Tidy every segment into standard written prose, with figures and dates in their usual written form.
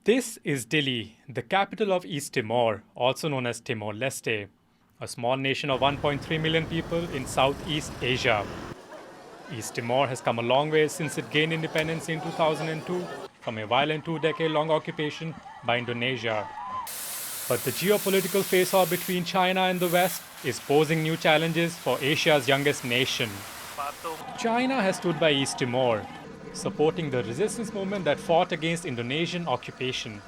This is Dili, the capital of East Timor, also known as Timor-Leste, a small nation of 1.3 million people in Southeast Asia. East Timor has come a long way since it gained independence in 2002 from a violent two-decade-long occupation by Indonesia. But the geopolitical face-off between China and the West is posing new challenges for Asia's youngest nation. China has stood by East Timor, supporting the resistance movement that fought against Indonesian occupation.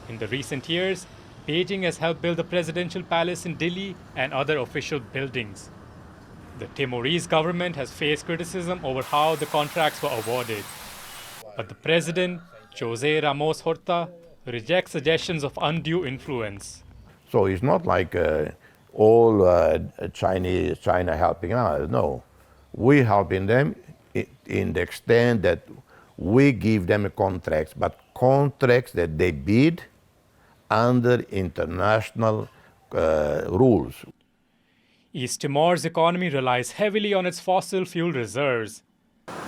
In the recent years, Beijing has helped build the presidential palace in Dili and other official buildings. The Timorese government has faced criticism over how the contracts were awarded. But the president, Jose Ramos Horta, rejects suggestions of undue influence. So it's not like all China helping us. No, we helping them in the extent that we give them contracts, but contracts that they bid under international rules. East Timor's economy relies heavily on its fossil fuel reserves.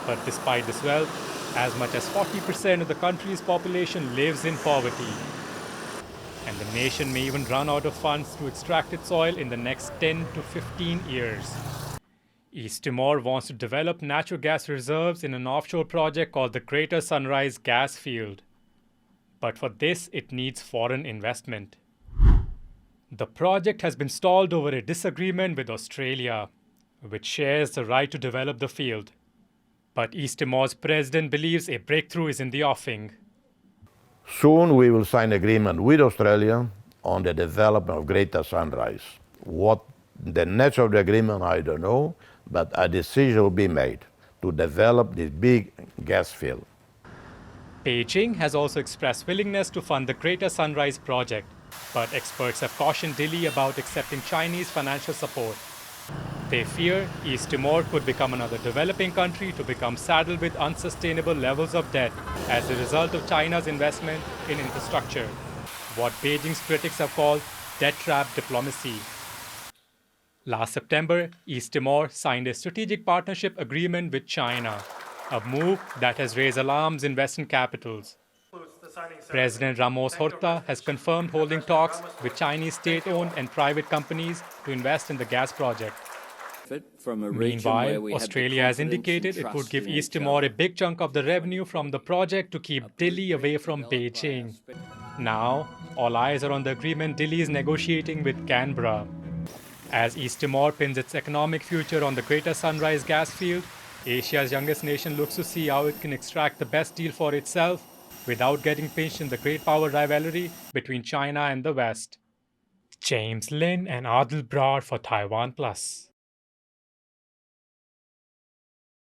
But despite this wealth, as much as 40% of the country's population lives in poverty. And the nation may even run out of funds to extract its oil in the next 10 to 15 years. East Timor wants to develop natural gas reserves in an offshore project called the Greater Sunrise Gas Field. But for this, it needs foreign investment. The project has been stalled over a disagreement with Australia, which shares the right to develop the field. But East Timor's president believes a breakthrough is in the offing. Soon we will sign agreement with Australia on the development of Greater Sunrise. What the nature of the agreement, I don't know, but a decision will be made to develop this big gas field. Beijing has also expressed willingness to fund the Greater Sunrise project, but experts have cautioned Dili about accepting Chinese financial support. They fear East Timor could become another developing country to become saddled with unsustainable levels of debt as a result of China's investment in infrastructure, what Beijing's critics have called debt trap diplomacy. Last September, East Timor signed a strategic partnership agreement with China, a move that has raised alarms in Western capitals. President Ramos Horta has confirmed holding talks with Chinese state-owned and private companies to invest in the gas project. Meanwhile, Australia has indicated it would give East Timor a big chunk of the revenue from the project to keep Dili away from Beijing. Now, all eyes are on the agreement Dili is negotiating with Canberra. As East Timor pins its economic future on the Greater Sunrise gas field, Asia's youngest nation looks to see how it can extract the best deal for itself without getting pinched in the great power rivalry between China and the West. James Lin and Aadil Brar for TaiwanPlus.